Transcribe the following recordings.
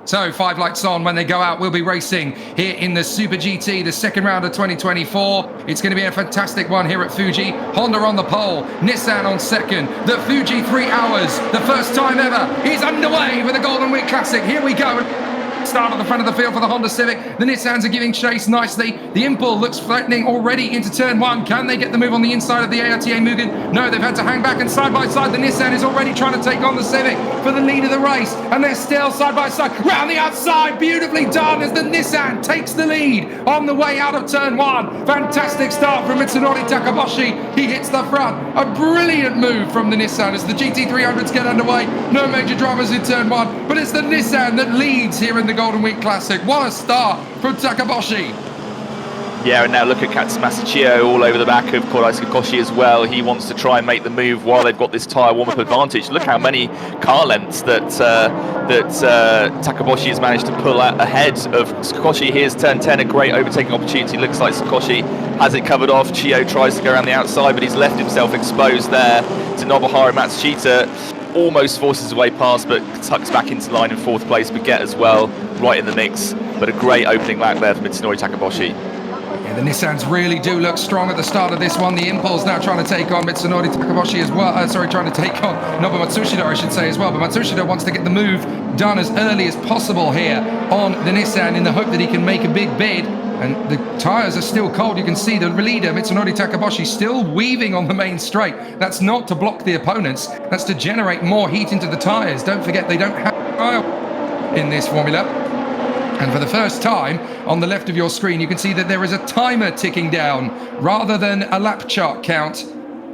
So 5 lights on when they go out. We'll be racing here in the Super GT, the second round of 2024. It's going to be a fantastic one here at Fuji. Honda on the pole, Nissan on second. The Fuji 3 hours, the first time ever, is underway with the Golden Week Classic. Here we go. Start at the front of the field for the Honda Civic. The Nissans are giving chase nicely. The Impul looks threatening already into turn 1. Can they get the move on the inside of the ARTA Mugen? No, they've had to hang back, and side by side the Nissan is already trying to take on the Civic for the lead of the race, and they're still side by side. Round the outside, beautifully done as the Nissan takes the lead on the way out of turn 1. Fantastic start from Mitsunori Takaboshi. He hits the front. A brilliant move from the Nissan as the GT300s get underway. No major dramas in turn 1, but it's the Nissan that leads here in the Golden Week Classic. What a start from Takaboshi. Yeah, and now look at Katsumasachio all over the back of Kodai Sakoshi as well. He wants to try and make the move while they've got this tyre warm-up advantage. Look how many car lengths that Takaboshi has managed to pull out ahead of Sakoshi. Here's turn 10, a great overtaking opportunity. Looks like Sakoshi has it covered off. Chio tries to go around the outside, but he's left himself exposed there to Nobuharu Matsushita. Almost forces his way past, but tucks back into line in 4th place. Baguette as well, right in the mix. But a great opening lap there from Mitsunori Takaboshi. Yeah, the Nissans really do look strong at the start of this one. The Impulse now trying to take on Mitsunori Takaboshi as well. Trying to take on Nobu Matsushita, I should say, as well. But Matsushita wants to get the move done as early as possible here on the Nissan in the hope that he can make a big bid. And the tyres are still cold. You can see the leader, Mitsunori Takaboshi, still weaving on the main straight. That's not to block the opponents. That's to generate more heat into the tyres. Don't forget, they don't have tyre in this formula. And for the first time, on the left of your screen, you can see that there is a timer ticking down rather than a lap chart count.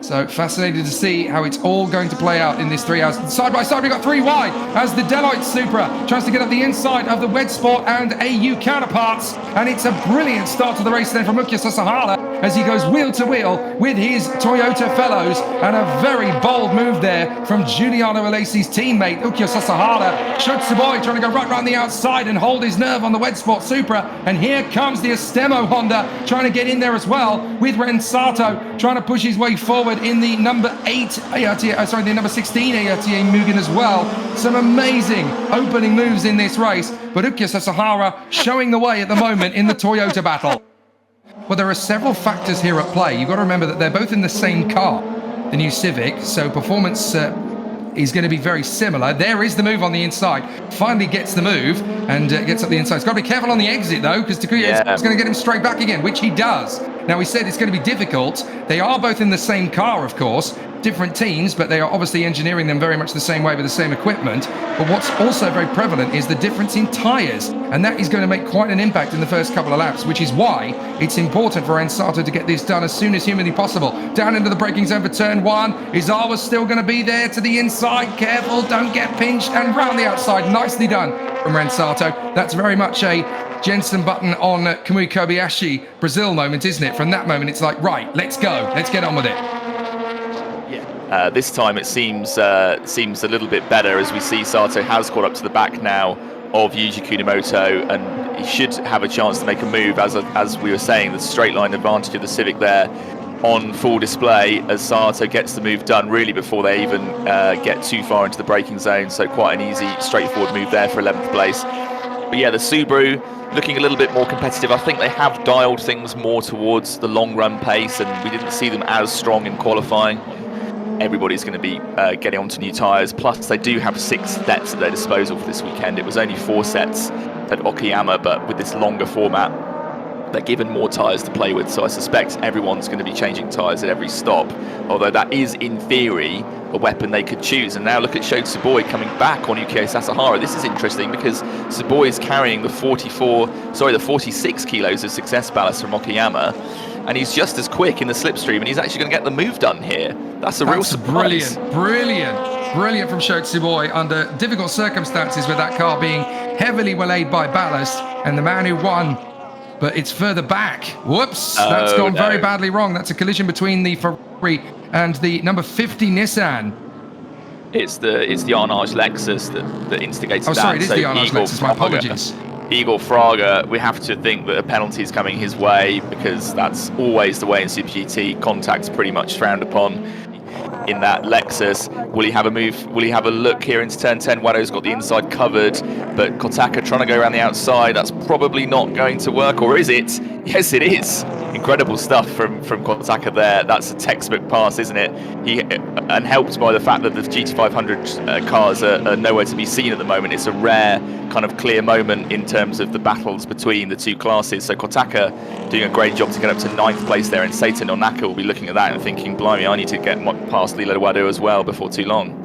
So fascinated to see how it's all going to play out in this 3 hours. Side by side, we've got 3 wide as the Deloitte Supra tries to get up the inside of the Wed Sport and AU counterparts. And it's a brilliant start to the race then from Ukya Sasahara as he goes wheel to wheel with his Toyota fellows. And a very bold move there from Giuliano Alesi's teammate, Ukya Sasahara. Shotsuboi trying to go right around the outside and hold his nerve on the Wed Sport Supra. And here comes the Estemo Honda trying to get in there as well with Ren Sato trying to push his way forward in the number 8 ARTA, the number 16 ARTA Mugen as well. Some amazing opening moves in this race, but Ukya Sasahara showing the way at the moment in the Toyota battle. Well, there are several factors here at play. You've got to remember that they're both in the same car, the new Civic, so performance is going to be very similar. There is the move on the inside. Finally gets the move and gets up the inside. He's got to be careful on the exit, though, because Takuya is going to get him straight back again, which he does. Now, we said it's going to be difficult. They are both in the same car, of course, different teams, but they are obviously engineering them very much the same way with the same equipment. But what's also very prevalent is the difference in tyres, and that is going to make quite an impact in the first couple of laps, which is why it's important for Ensato to get this done as soon as humanly possible. Down into the braking zone for turn 1. Izawa's still going to be there to the inside. Careful, don't get pinched, and round the outside. Nicely done from Rensato. That's very much a Jensen Button on Kamui Kobayashi Brazil moment, isn't it? From that moment, it's like, right, let's go. Let's get on with it. This time it seems a little bit better as we see Sato has caught up to the back now of Yuji Kunimoto, and he should have a chance to make a move. As we were saying, the straight line advantage of the Civic there on full display as Sato gets the move done really before they even get too far into the braking zone. So quite an easy, straightforward move there for 11th place. But yeah, the Subaru looking a little bit more competitive. I think they have dialed things more towards the long run pace, and we didn't see them as strong in qualifying. Everybody's going to be getting onto new tyres, plus they do have 6 sets at their disposal for this weekend. It was only 4 sets at Okayama, but with this longer format, they're given more tyres to play with, so I suspect everyone's going to be changing tyres at every stop, although that is, in theory, a weapon they could choose. And now look at Sho Tsuboi coming back on Ukya Sasahara. This is interesting because Tsuboi is carrying the 46 kilos of success ballast from Okayama, and he's just as quick in the slipstream, and he's actually going to get the move done here. That's a real surprise. Brilliant from Sho Tsuboi under difficult circumstances with that car being heavily waylaid by ballast, and the man who won, but it's further back. Whoops, that's gone very badly wrong. That's a collision between the Ferrari and the number 50 Nissan. It's the Arnage Lexus that instigated that. Oh, sorry, it is the Arnage Lexus, my apologies. Igor Fraga, we have to think that a penalty is coming his way because that's always the way in Super GT. Contact's pretty much frowned upon. in that Lexus. Will he have a move? Will he have a look here into turn 10? Wado's got the inside covered, but Kotaka trying to go around the outside. That's probably not going to work, or is it? Yes, it is. Incredible stuff from Kotaka there. That's a textbook pass, isn't it? And helped by the fact that the GT500 cars are nowhere to be seen at the moment. It's a rare kind of clear moment in terms of the battles between the two classes. So Kotaka doing a great job to get up to 9th place there, and Seitan Onaka will be looking at that and thinking, blimey, I need to get past Lilo Wado as well before too long.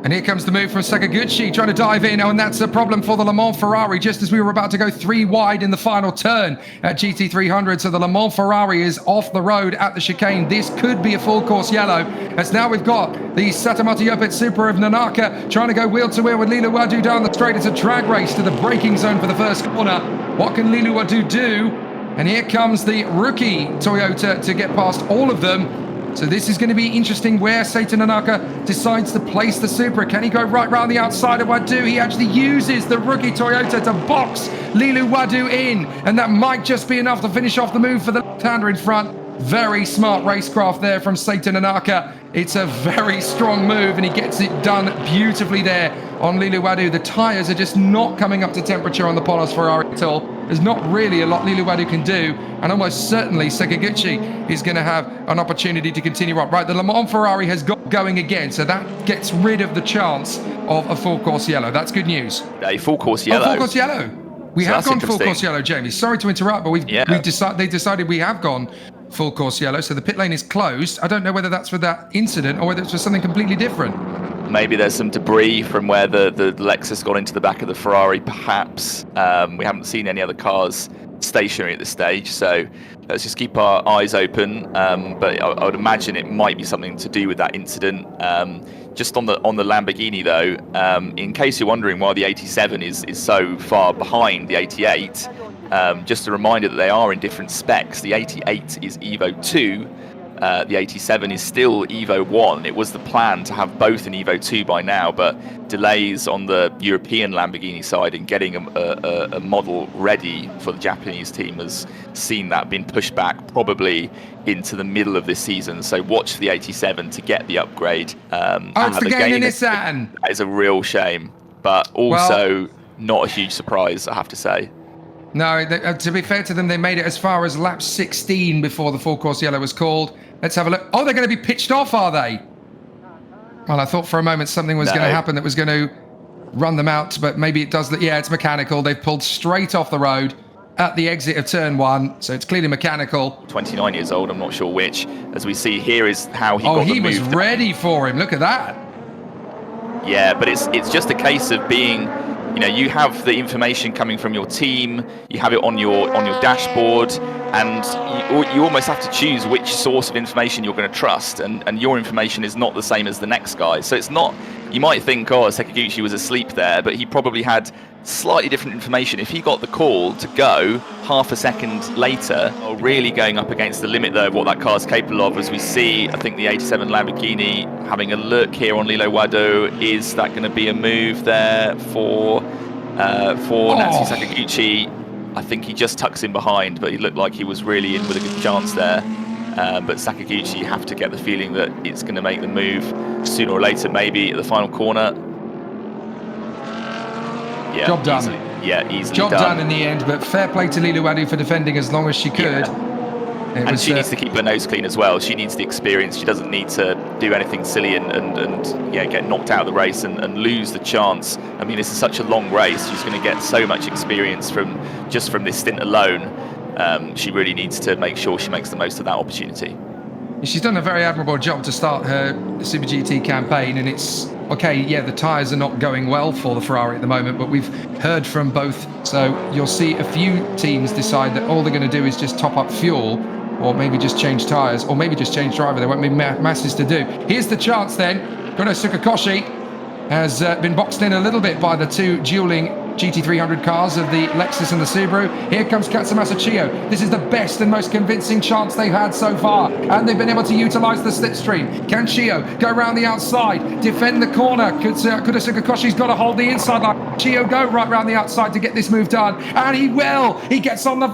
And here comes the move from Sakaguchi, trying to dive in. Oh, and that's a problem for the Le Mans Ferrari, just as we were about to go 3 wide in the final turn at GT300. So the Le Mans Ferrari is off the road at the chicane. This could be a full course yellow, as now we've got the Satamoto Yopet Super of Nanaka trying to go wheel to wheel with Lilo Wado down the straight. It's a drag race to the braking zone for the first corner. What can Lilo Wado do? And here comes the rookie Toyota to get past all of them. So this is going to be interesting where Seitan Onaka decides to place the Supra. Can he go right round the outside of Wado? He actually uses the rookie Toyota to box Lilo Wado in, and that might just be enough to finish off the move for the left-hander in front. Very smart racecraft there from Seitan Onaka. It's a very strong move, and he gets it done beautifully there on Lilo Wado. The tyres are just not coming up to temperature on the Polos Ferrari at all. There's not really a lot Lilo Wado can do, and almost certainly Sakaguchi is going to have an opportunity to continue on. Right, the Le Mans Ferrari has got going again, so that gets rid of the chance of a full course yellow. That's good news. A full course yellow. Full course yellow. We have gone full course yellow, Jamie. Sorry to interrupt, but they decided we have gone full course yellow, so the pit lane is closed. I don't know whether that's for that incident or whether it's for something completely different. Maybe there's some debris from where the Lexus got into the back of the Ferrari, perhaps. We haven't seen any other cars stationary at this stage, so let's just keep our eyes open. But I would imagine it might be something to do with that incident. Just on the Lamborghini though, in case you're wondering why the 87 is so far behind the 88, just a reminder that they are in different specs. The 88 is Evo 2. The 87 is still Evo 1. It was the plan to have both in Evo 2 by now, but delays on the European Lamborghini side in getting a model ready for the Japanese team has seen that been pushed back probably into the middle of this season. So watch for the 87 to get the upgrade. It's the game in Nissan. That is a real shame, but also not a huge surprise, I have to say. No, to be fair to them, they made it as far as lap 16 before the full course yellow was called. Let's have a look. Oh, they're going to be pitched off, are they? Well, I thought for a moment something was going to happen that was going to run them out, but maybe it does. Yeah, it's mechanical. They've pulled straight off the road at the exit of turn 1, so it's clearly mechanical. 29 years old, I'm not sure which. As we see here is how he got the move. Oh, he was ready for him. Look at that. Yeah, but it's just a case of being... You know, you have the information coming from your team, you have it on your dashboard, and you almost have to choose which source of information you're going to trust, and your information is not the same as the next guy. So it's not, you might think, oh, Sakaguchi was asleep there, but he probably had slightly different information. If he got the call to go half a second later, really going up against the limit though of what that car's capable of, as we see, I think the 87 Lamborghini having a look here on Lilo Wado. Is that going to be a move there for Natsuki Sakaguchi? I think he just tucks in behind, but he looked like he was really in with a good chance there. But Sakaguchi, you have to get the feeling that it's going to make the move sooner or later, maybe at the final corner. Yeah, job done. Easily job done in the end, but fair play to Lilo Wado for defending as long as she could. And she needs to keep her nose clean as well. She needs the experience. She doesn't need to do anything silly and get knocked out of the race and lose the chance. I mean, this is such a long race. She's going to get so much experience from this stint alone. She really needs to make sure she makes the most of that opportunity. She's done a very admirable job to start her Super GT campaign, and it's okay. Yeah, the tyres are not going well for the Ferrari at the moment, but we've heard from both. So you'll see a few teams decide that all they're going to do is just top up fuel, or maybe just change tyres, or maybe just change driver. There won't be masses to do. Here's the chance then. Gono Tsukakoshi has been boxed in a little bit by the two dueling GT300 cars of the Lexus and the Subaru. Here comes Katsumasa Chiyo. This is the best and most convincing chance they've had so far, and they've been able to utilize the slipstream. Can Chiyo go around the outside, defend the corner? Koshi's got to hold the inside line. Chio go right round the outside to get this move done, and he will. He gets on the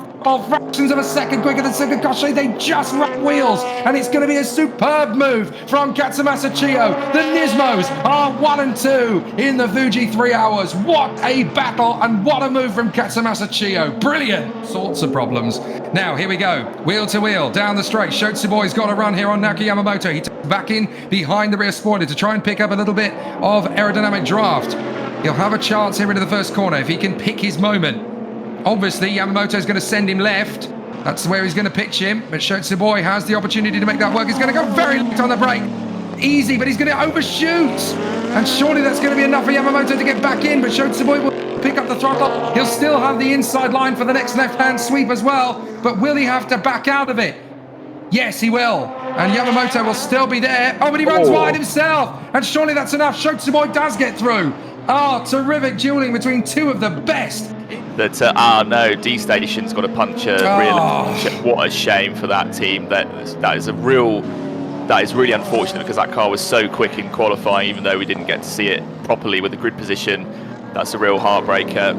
fractions of a second quicker than Sugakoshi. They just run wheels, and it's going to be a superb move from Katsumasa Chio. The Nismos are 1 and 2 in the Fuji 3 hours. What a battle, and what a move from Katsumasa Chio. Brilliant. Sorts of problems. Now, here we go. Wheel to wheel, down the straight. Shotsuboy's got a run here on Naoki Yamamoto. He takes back in behind the rear spoiler to try and pick up a little bit of aerodynamic draft. He'll have a chance here into the first corner if he can pick his moment. Obviously, Yamamoto's going to send him left. That's where he's going to pitch him. But Shotsuboy has the opportunity to make that work. He's going to go very late on the brake. Easy, but he's going to overshoot. And surely that's going to be enough for Yamamoto to get back in. But Shotsuboy will pick up the throttle. He'll still have the inside line for the next left-hand sweep as well. But will he have to back out of it? Yes, he will. And Yamamoto will still be there. Oh, but he runs wide himself. And surely that's enough. Shotsuboy does get through. Oh, terrific dueling between two of the best. No, D Station's got a puncture. What a shame for that team. That is really unfortunate, because that car was so quick in qualifying, even though we didn't get to see it properly with the grid position. That's a real heartbreaker.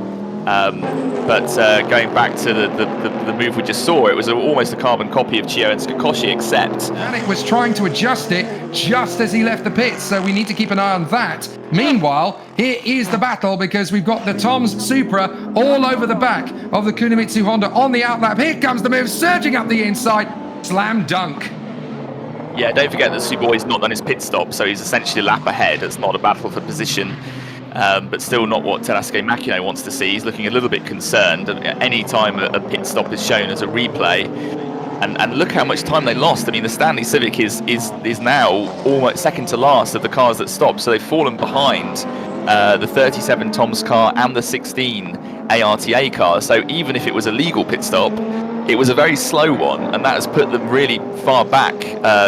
But going back to the move we just saw, it was almost a carbon copy of Chio and Sugakoshi, except... And it was trying to adjust it just as he left the pits, so we need to keep an eye on that. Meanwhile, here is the battle, because we've got the Tom's Supra all over the back of the Kunimitsu Honda on the outlap. Here comes the move, surging up the inside. Slam dunk. Yeah, don't forget that Suboy's not done his pit stop, so he's essentially a lap ahead. It's not a battle for position. But still not what Terasuke Makino wants to see. He's looking a little bit concerned. Any time a pit stop is shown as a replay, and look how much time they lost. I mean, the Stanley Civic is now almost second to last of the cars that stopped, so they've fallen behind the 37 Tom's car and the 16 ARTA car. So even if it was a legal pit stop, it was a very slow one, and that has put them really far back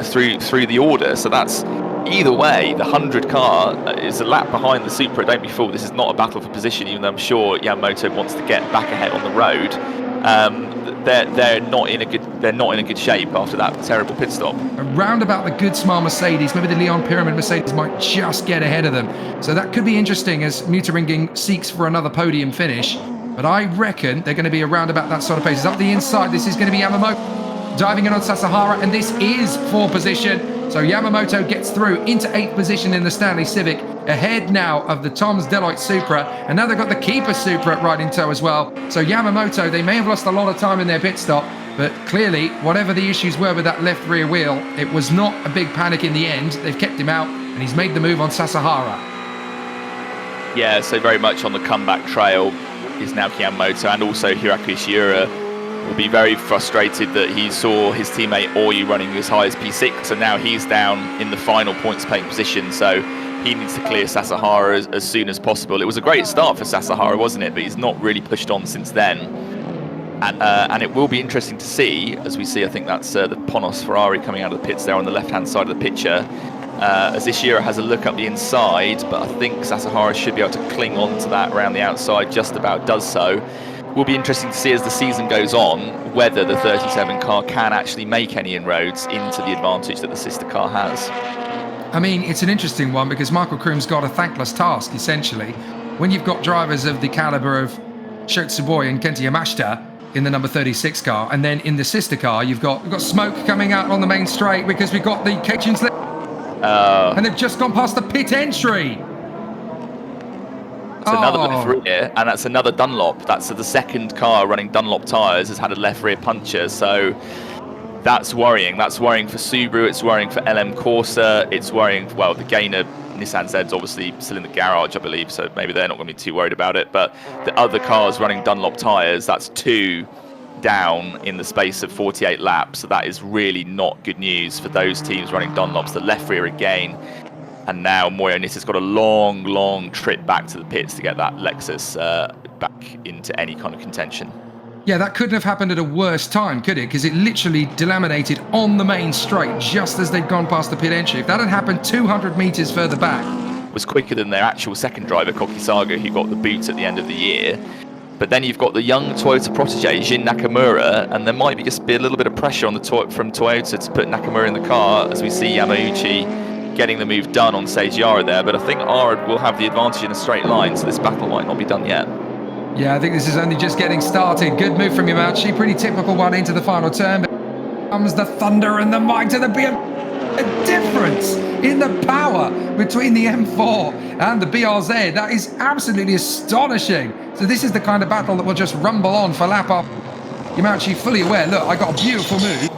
through the order. So that's... Either way, the 100 car is a lap behind the Supra. Don't be fooled. This is not a battle for position, even though I'm sure Yamamoto wants to get back ahead on the road. They're not in a good shape after that terrible pit stop. Around about the good smart Mercedes, maybe the Leon Pyramid Mercedes might just get ahead of them. So that could be interesting as Mutaringing seeks for another podium finish. But I reckon they're going to be around about that sort of pace. It's up the inside. This is going to be Yamamoto diving in on Sasahara, and this is for position. So Yamamoto gets through into 8th position in the Stanley Civic, ahead now of the Tom's Deloitte Supra, and now they've got the Keeper Supra right in tow as well. So Yamamoto, they may have lost a lot of time in their pit stop, but clearly, whatever the issues were with that left rear wheel, it was not a big panic in the end. They've kept him out, and he's made the move on Sasahara. Yeah, so very much on the comeback trail is Naoki Yamamoto, and also Hiraki Ishiura will be very frustrated that he saw his teammate Oyu running as high as P6, and now he's down in the final points paying position, so he needs to clear Sasahara as soon as possible. It was a great start for Sasahara, wasn't it? But he's not really pushed on since then. And it will be interesting to see, as we see, I think that's the Ponos Ferrari coming out of the pits there on the left-hand side of the picture, as Ishiura has a look up the inside, but I think Sasahara should be able to cling on to that around the outside, just about does so. Will be interesting to see as the season goes on whether the 37 car can actually make any inroads into the advantage that the sister car has. I mean, it's an interesting one because Michael Kroom's got a thankless task, essentially. When you've got drivers of the caliber of Shotsuboy and Kenta Yamashita in the number 36 car, and then in the sister car, we've got smoke coming out on the main straight because we've got the Cajuns and they've just gone past the pit entry. It's another left rear, and that's another Dunlop. That's the second car running Dunlop tyres has had a left rear puncture, so that's worrying. That's worrying for Subaru, it's worrying for LM Corsa, it's worrying, well, the Gainer Nissan Z's obviously still in the garage, I believe, so maybe they're not going to be too worried about it, but the other cars running Dunlop tyres, that's 2 down in the space of 48 laps, so that is really not good news for those teams running Dunlops. The left rear again. And now Moyo Nissa's got a long trip back to the pits to get that Lexus back into any kind of contention. Yeah, that couldn't have happened at a worse time, could it? Because it literally delaminated on the main straight just as they'd gone past the pit entry. If that had happened 200 metres further back... was quicker than their actual second driver, Kokisaga, who got the boot at the end of the year. But then you've got the young Toyota protege, Jin Nakamura, and there might just be a little bit of pressure on from Toyota to put Nakamura in the car, as we see Yamauchi getting the move done on Seiji Ara there, but I think Ara will have the advantage in a straight line, so this battle might not be done yet. Yeah, I think this is only just getting started. Good move from Yamauchi, pretty typical one into the final turn. But comes the thunder and the might to the BM. A difference in the power between the M4 and the BRZ. That is absolutely astonishing. So this is the kind of battle that will just rumble on for lap up. Yamauchi fully aware, look, I got a beautiful move.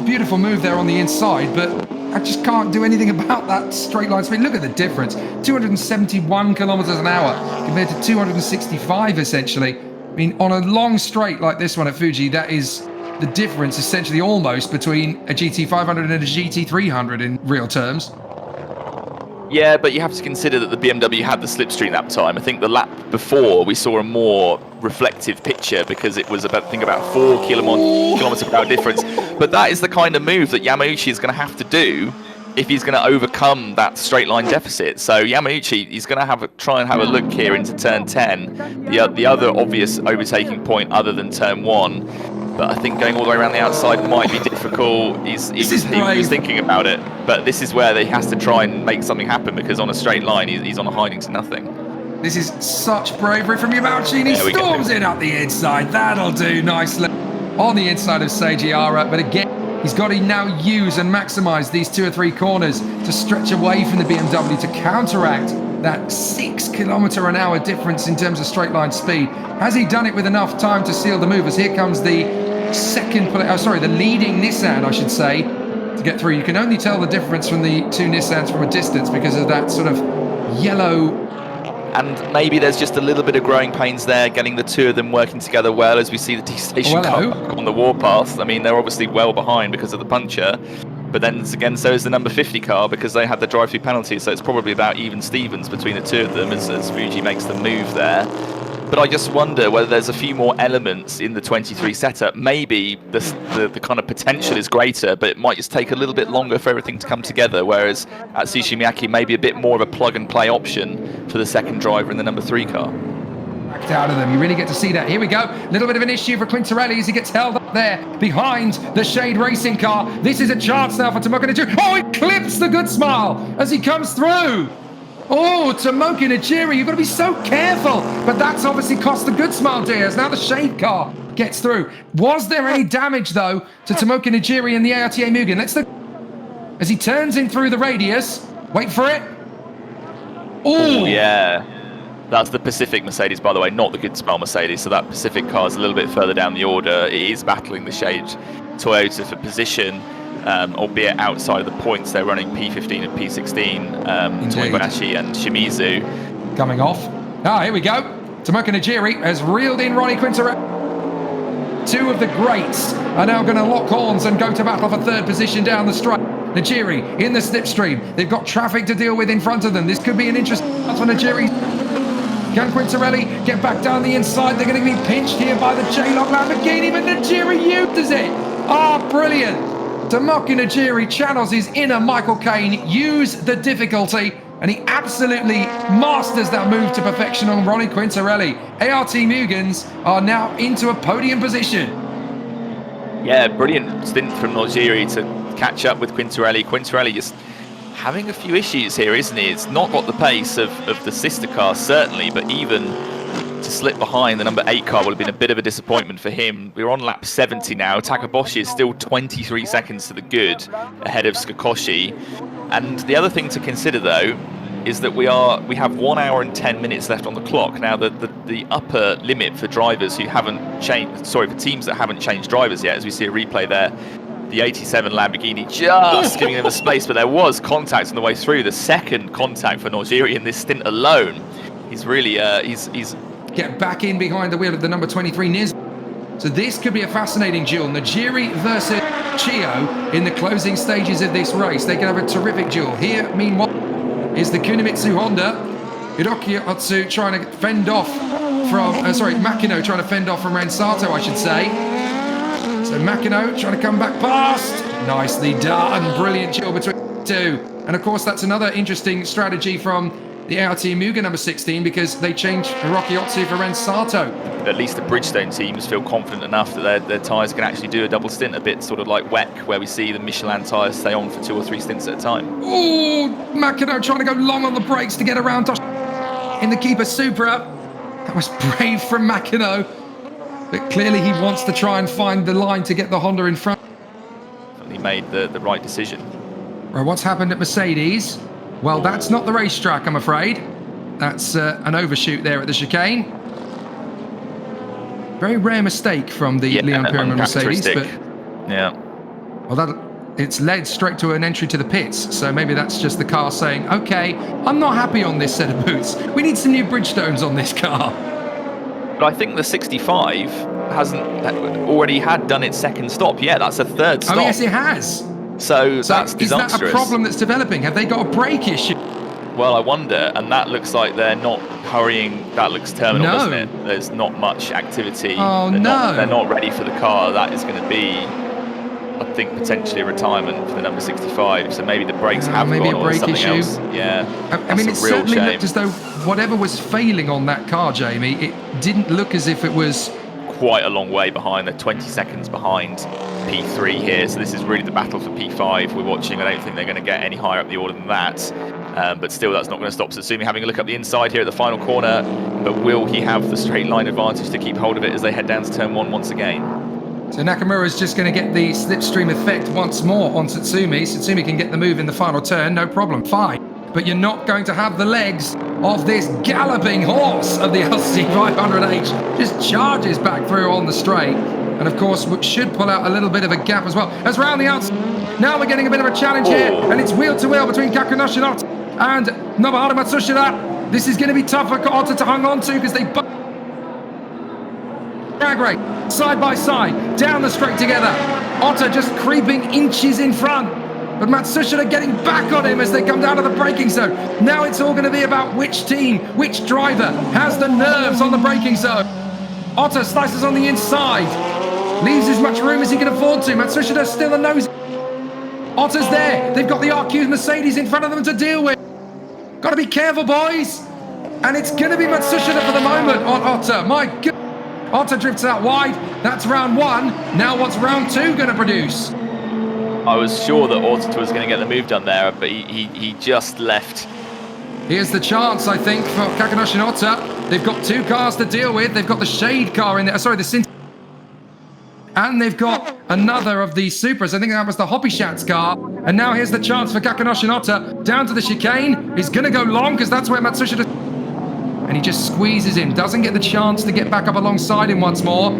Beautiful move there on the inside, but I just can't do anything about that straight line speed. Look at the difference. 271 kilometers an hour compared to 265 essentially. I mean, on a long straight like this one at Fuji, that is the difference essentially almost between a GT500 and a GT300 in real terms. Yeah, but you have to consider that the BMW had the slipstream that time. I think the lap before we saw a more reflective picture because it was about, I think, about 4 kilometer per hour difference. But that is the kind of move that Yamauchi is going to have to do if he's going to overcome that straight line deficit. So Yamauchi, he's going to try and have a look here into turn 10, the other obvious overtaking point other than turn 1. But I think going all the way around the outside might be difficult. He was thinking about it, but this is where he has to try and make something happen because on a straight line, he's on a hiding to nothing. This is such bravery from Yamauchi, and he storms in up the inside. That'll do nicely on the inside of Seiji Ara. But again, he's got to now use and maximise these 2 or 3 corners to stretch away from the BMW to counteract that 6 kilometer an hour difference in terms of straight line speed. Has he done it with enough time to seal the move? As here comes the the leading Nissan, I should say, to get through. You can only tell the difference from the 2 Nissans from a distance because of that sort of yellow. And maybe there's just a little bit of growing pains there, getting the 2 of them working together well as we see the T-Station car on the warpath. I mean, they're obviously well behind because of the puncher. But then again, so is the number 50 car because they had the drive-through penalty. So it's probably about even Stevens between the 2 of them as Fuji makes the move there. But I just wonder whether there's a few more elements in the 23 setup. Maybe the kind of potential is greater, but it might just take a little bit longer for everything to come together. Whereas at Tsushima-Miyake, maybe a bit more of a plug-and-play option for the second driver in the number 3 car. Backed out of them. You really get to see that. Here we go. A little bit of an issue for Quintarelli as he gets held up there behind the Shade Racing car. This is a chance now for Tomoka Najiri. Oh, he clips the Good Smile as he comes through. Oh, Tomoka Najiri, you've got to be so careful. But that's obviously cost the Good Smile Diaz. Now the Shade car gets through. Was there any damage, though, to Tomoka Najiri and the ARTA Mugen? Let's look. As he turns in through the radius. Wait for it. Oh, yeah. That's the Pacific Mercedes, by the way, not the Good Smile Mercedes. So that Pacific car is a little bit further down the order. It is battling the Shade Toyota for position. Albeit outside of the points, they're running P15 and P16, Tomobayashi and Shimizu. Coming off. Ah, here we go. Tomoka Najiri has reeled in Ronnie Quintarelli. 2 of the greats are now going to lock horns and go to battle for 3rd position down the straight. Najiri in the slipstream. They've got traffic to deal with in front of them. This could be an interesting one for Najiri. Can Quintarelli get back down the inside? They're going to be pinched here by the J-Log Lamborghini, but Najiri uses it. Ah, brilliant. Tomoka Najiri channels his inner Michael Caine, use the difficulty, and he absolutely masters that move to perfection on Ronnie Quintarelli. ART Mugens are now into a podium position. Yeah, brilliant stint from Najiri to catch up with Quintarelli. Quintarelli just having a few issues here, isn't he? It's not got the pace of the sister car, certainly, but even to slip behind the number 8 car would have been a bit of a disappointment for him. We're on lap 70 now. Takaboshi is still 23 seconds to the good ahead of Tsukoshi. And the other thing to consider, though, is that we have 1 hour and 10 minutes left on the clock. Now, the upper limit for drivers who haven't changed, for teams that haven't changed drivers yet, as we see a replay there, the 87 Lamborghini just giving them a space, but there was contact on the way through. The second contact for Najiri in this stint alone. He's really, he's get back in behind the wheel of the number 23 Niz. So this could be a fascinating duel. Najiri versus Chio in the closing stages of this race. They can have a terrific duel. Here, meanwhile, is the Kunimitsu Honda. Hiroki Otsu trying to fend off from, Makino trying to fend off from Ransato, I should say. So Makino trying to come back past. Nicely done. Brilliant duel between the 2. And of course, that's another interesting strategy from the ART Mugen number 16 because they changed Hiroki Otsu for Ren Sato. At least the Bridgestone teams feel confident enough that their tyres can actually do a double stint, a bit sort of like WEC, where we see the Michelin tyres stay on for 2 or 3 stints at a time. Oh, Makino trying to go long on the brakes to get around in the Keeper Supra. That was brave from Makino, but clearly he wants to try and find the line to get the Honda in front. He made the right decision. Right, what's happened at Mercedes? Well, that's not the racetrack, I'm afraid. That's an overshoot there at the chicane. Very rare mistake from the Leon Perelman Mercedes. But, yeah. Well, it's led straight to an entry to the pits. So maybe that's just the car saying, okay, I'm not happy on this set of boots. We need some new Bridgestones on this car. But I think the 65 hasn't already done its second stop yet. That's a third stop. Oh, yes, it has. So that's disastrous. Is that a problem that's developing? Have they got a brake issue? Well, I wonder, and that looks like they're not hurrying. That looks terminal, doesn't it? There's not much activity. Oh, they're not ready for the car. That is going to be, I think, potentially a retirement for the number 65. So maybe the brakes have maybe gone a brake or something issue. else. Yeah, I mean, it certainly looked as though whatever was failing on that car, Jamie, it didn't look as if it was quite a long way behind. They're 20 seconds behind P3 here, so this is really the battle for P5 we're watching. I don't think they're going to get any higher up the order than that, but still that's not going to stop Sutsumi having a look up the inside here at the final corner. But will he have the straight line advantage to keep hold of it as they head down to turn 1 once again? So Nakamura's just going to get the slipstream effect once more on Sutsumi. Sutsumi can get the move in the final turn, no problem, fine. But you're not going to have the legs of this galloping horse of the LC500H. Just charges back through on the straight. And of course, should pull out a little bit of a gap as well. As round the outside, now we're getting a bit of a challenge here. And it's wheel to wheel between Kakunoshi Ota and Nobuharu Matsushita. This is going to be tough for Ota to hang on to because they drag race side by side down the straight together. Ota just creeping inches in front. But Matsushita getting back on him as they come down to the braking zone. Now it's all going to be about which team, which driver has the nerves on the braking zone. Ota slices on the inside. Leaves as much room as he can afford to. Matsushita still a nose. Ota's there. They've got the RQ Mercedes in front of them to deal with. Got to be careful, boys. And it's going to be Matsushita for the moment on Ota. My God. Ota drifts out wide. That's round 1. Now what's round 2 going to produce? I was sure that Ota was going to get the move done there, but he just left. Here's the chance, I think, for Kakunoshi Ota. They've got 2 cars to deal with. They've got the Shade car in there. Sorry, the Sint. And they've got another of the Supras. I think that was the Hoppy Shats car. And now here's the chance for Kakunoshi Ota. Down to the chicane. He's going to go long because that's where Matsushita... And he just squeezes in. Doesn't get the chance to get back up alongside him once more.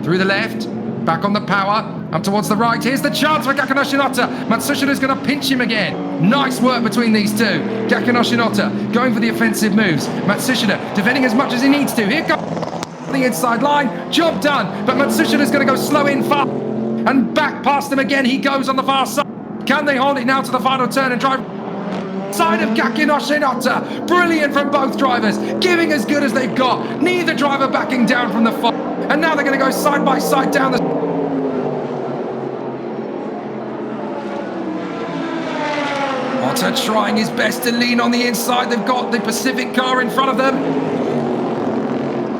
Through the left. Back on the power. Up towards the right. Here's the chance for Kakunoshi Ota. Matsushita's going to pinch him again. Nice work between these two. Kakunoshi Ota going for the offensive moves. Matsushita defending as much as he needs to. Here comes the inside line. Job done. But Matsushita's going to go slow in far. And back past him again. He goes on the far side. Can they hold it now to the final turn and drive side of Kakunoshi Ota? Brilliant from both drivers. Giving as good as they've got. Neither driver backing down from the fall. And now they're going to go side by side down the... Ota trying his best to lean on the inside. They've got the Pacific car in front of them.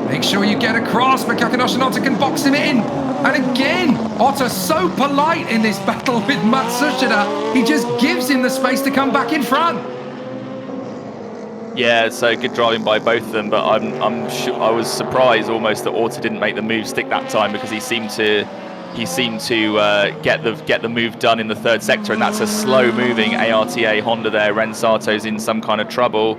Make sure you get across, but Kakunoshi Ota can box him in. And again, Ota so polite in this battle with Matsushita. He just gives him the space to come back in front. Yeah, so good driving by both of them, but I'm sure I was surprised almost that Ota didn't make the move stick that time because he seemed to get the move done in the third sector, and that's a slow moving ARTA Honda there. Ren Sato's in some kind of trouble.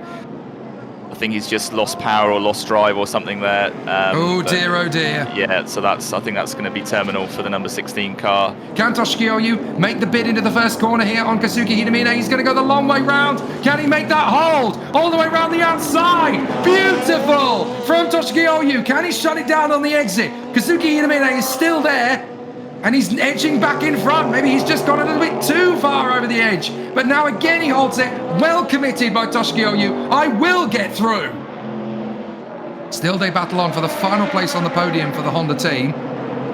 I think he's just lost power or lost drive or something there. Oh dear, oh dear. Yeah, so I think that's going to be terminal for the number 16 car. Can Toshikyoryu make the bid into the first corner here on Kazuki Hidemine? He's going to go the long way round. Can he make that hold? All the way round the outside. Beautiful from Toshikyoryu. Can he shut it down on the exit? Kazuki Hidemine is still there. And he's edging back in front. Maybe he's just gone a little bit too far over the edge. But now again he holds it. Well committed by Toshikyoryu. I will get through. Still they battle on for the final place on the podium for the Honda team.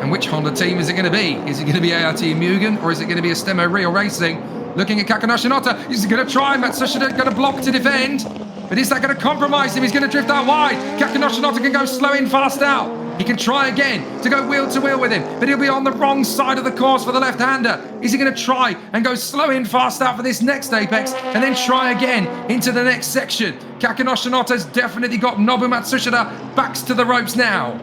And which Honda team is it going to be? Is it going to be ART Mugen or is it going to be Astemo Real Racing? Looking at Kakunoshi Ota. Is he going to try? Matsushita going to block to defend. But is that going to compromise him? He's going to drift out wide. Kakinosh Shinoda can go slow in, fast out. He can try again to go wheel to wheel with him, but he'll be on the wrong side of the course for the left-hander. Is he going to try and go slow in, fast out for this next apex, and then try again into the next section? Kakinosh Shinoda's definitely got Nobu Matsushita backs to the ropes now.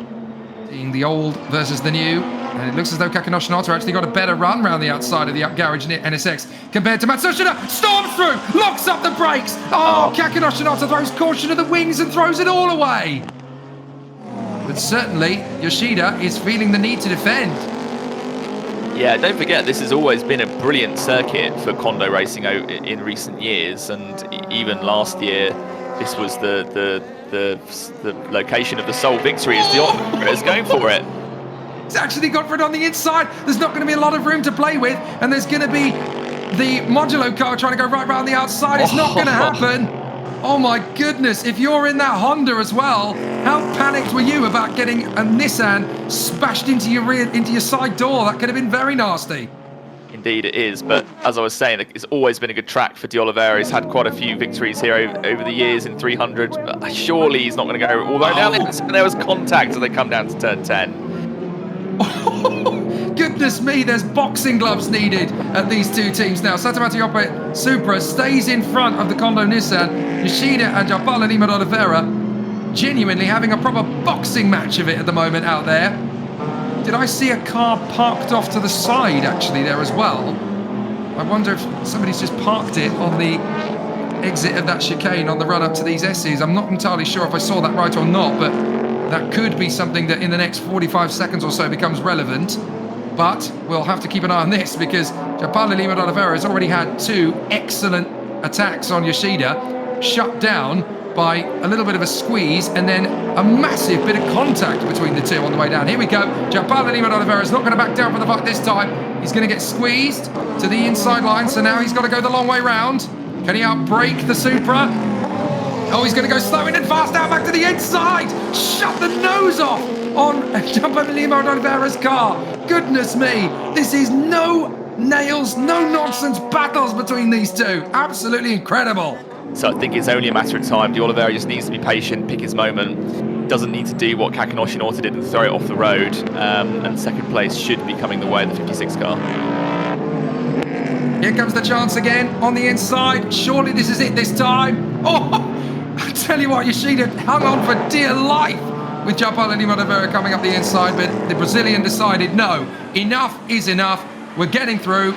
Seeing the old versus the new, and it looks as though Kakinosh Shinoda actually got a better run around the outside of the garage NSX compared to Matsushita. Storms through, locks up the brakes. Kakinosh Shinoda throws caution to the wings and throws it all away. But certainly, Yoshida is feeling the need to defend. Yeah, don't forget, this has always been a brilliant circuit for Kondo racing in recent years, and even last year, this was the location of the sole victory as the Oliveira is going for it. He's actually gone for it on the inside. There's not going to be a lot of room to play with, and there's going to be the Modulo car trying to go right around the outside. It's not going to happen. Oh my goodness, if you're in that Honda as well, how panicked were you about getting a Nissan smashed into your side door? That could have been very nasty. Indeed it is, but as I was saying, it's always been a good track for De Oliveira. He's had quite a few victories here over the years in 300. But surely he's not going to go all the way down. There was contact as they come down to turn 10. Goodness me, there's boxing gloves needed at these two teams now. Satomata Yoppe Supra stays in front of the Kondo Nissan. Yoshida and Japala Lima Oliveira genuinely having a proper boxing match of it at the moment out there. Did I see a car parked off to the side actually there as well? I wonder if somebody's just parked it on the exit of that chicane on the run up to these S's. I'm not entirely sure if I saw that right or not, but that could be something that in the next 45 seconds or so becomes relevant. But we'll have to keep an eye on this because Japala Lima Oliveira has already had two excellent attacks on Yoshida, shut down by a little bit of a squeeze and then a massive bit of contact between the two on the way down. Here we go. Japala Lima Oliveira is not going to back down for the fight this time. He's going to get squeezed to the inside line, so now he's got to go the long way round. Can he outbrake the Supra? Oh, he's going to go slow in and fast out back to the inside. Shut the nose off on Japala Lima Oliveira's car. Goodness me, this is no nails, no nonsense battles between these two. Absolutely incredible. So I think it's only a matter of time. De Oliveira just needs to be patient, pick his moment. Doesn't need to do what Kakinosh Shinoda did and throw it off the road. And second place should be coming the way of the 56 car. Here comes the chance again on the inside. Surely this is it this time. Oh, I tell you what, Yoshida hung on for dear life with Japala Lima Oliveira coming up the inside, but the Brazilian decided, no, enough is enough. We're getting through.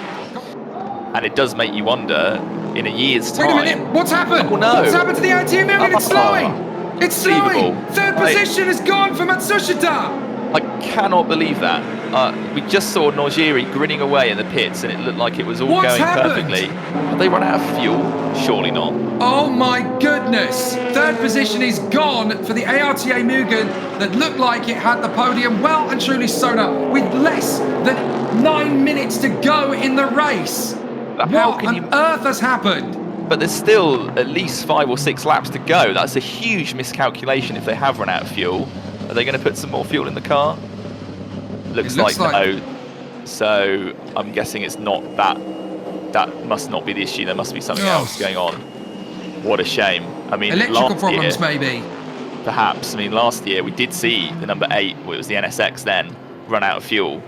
And it does make you wonder, in a year's time... Wait a minute, what's happened? Oh, no. What's happened to the anti-million? It's slowing. It's slowing. Third Right. position is gone for Matsushita. I cannot believe that. We just saw Nojiri grinning away in the pits and it looked like it was all What's going happened? perfectly. Have they run out of fuel? Surely not. Oh my goodness. Third position is gone for the ARTA Mugen that looked like it had the podium well and truly sewn up with less than 9 minutes to go in the race. But how What can on you... earth has happened? But there's still at least 5 or 6 laps to go. That's a huge miscalculation if they have run out of fuel. Are they going to put some more fuel in the car? Looks like no. So I'm guessing it's not that. That must not be the issue. There must be something else going on. What a shame. I mean, Electrical last problems year, maybe. perhaps. I mean, last year we did see the number 8, well, it was the NSX then, run out of fuel.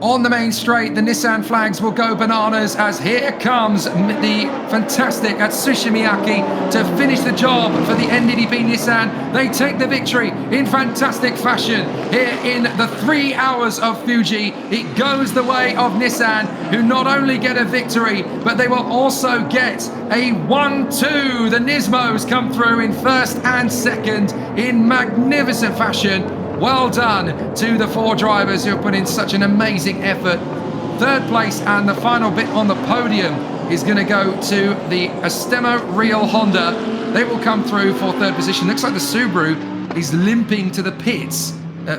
On the main straight, the Nissan flags will go bananas as here comes the fantastic Atsushi Miyake to finish the job for the NDDP Nissan. They take the victory in fantastic fashion here in the 3 hours of Fuji. It goes the way of Nissan, who not only get a victory, but they will also get a 1-2. The Nismos come through in first and second in magnificent fashion. Well done to the 4 drivers who have put in such an amazing effort. Third place and the final bit on the podium is going to go to the Astemo Real Honda. They will come through for third position. Looks like the Subaru is limping to the pits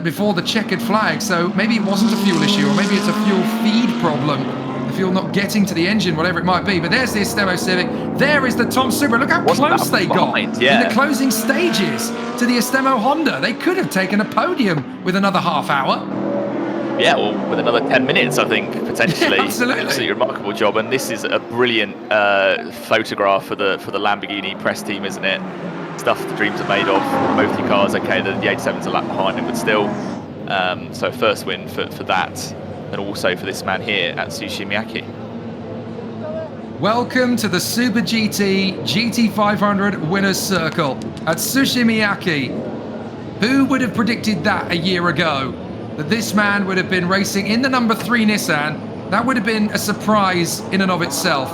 before the checkered flag. So maybe it wasn't a fuel issue, or maybe it's a fuel feed problem. The fuel not getting to the engine, whatever it might be. But there's the Astemo Civic. There is the Tom Subaru. Look how close they got in the closing stages to the Astemo Honda. They could have taken a podium with another half hour. Yeah, well, with another 10 minutes, I think, potentially. Yeah, absolutely. Remarkable job. And this is a brilliant photograph for the Lamborghini press team, isn't it? Stuff the dreams are made of. Both your cars, okay, the 87's a lap behind him, but still. So first win for that, and also for this man here at Tsushi Miyake. Welcome to the Super GT GT500 Winners Circle at Tsushi Miyake. Who would have predicted that a year ago? That this man would have been racing in the number 3 Nissan? That would have been a surprise in and of itself.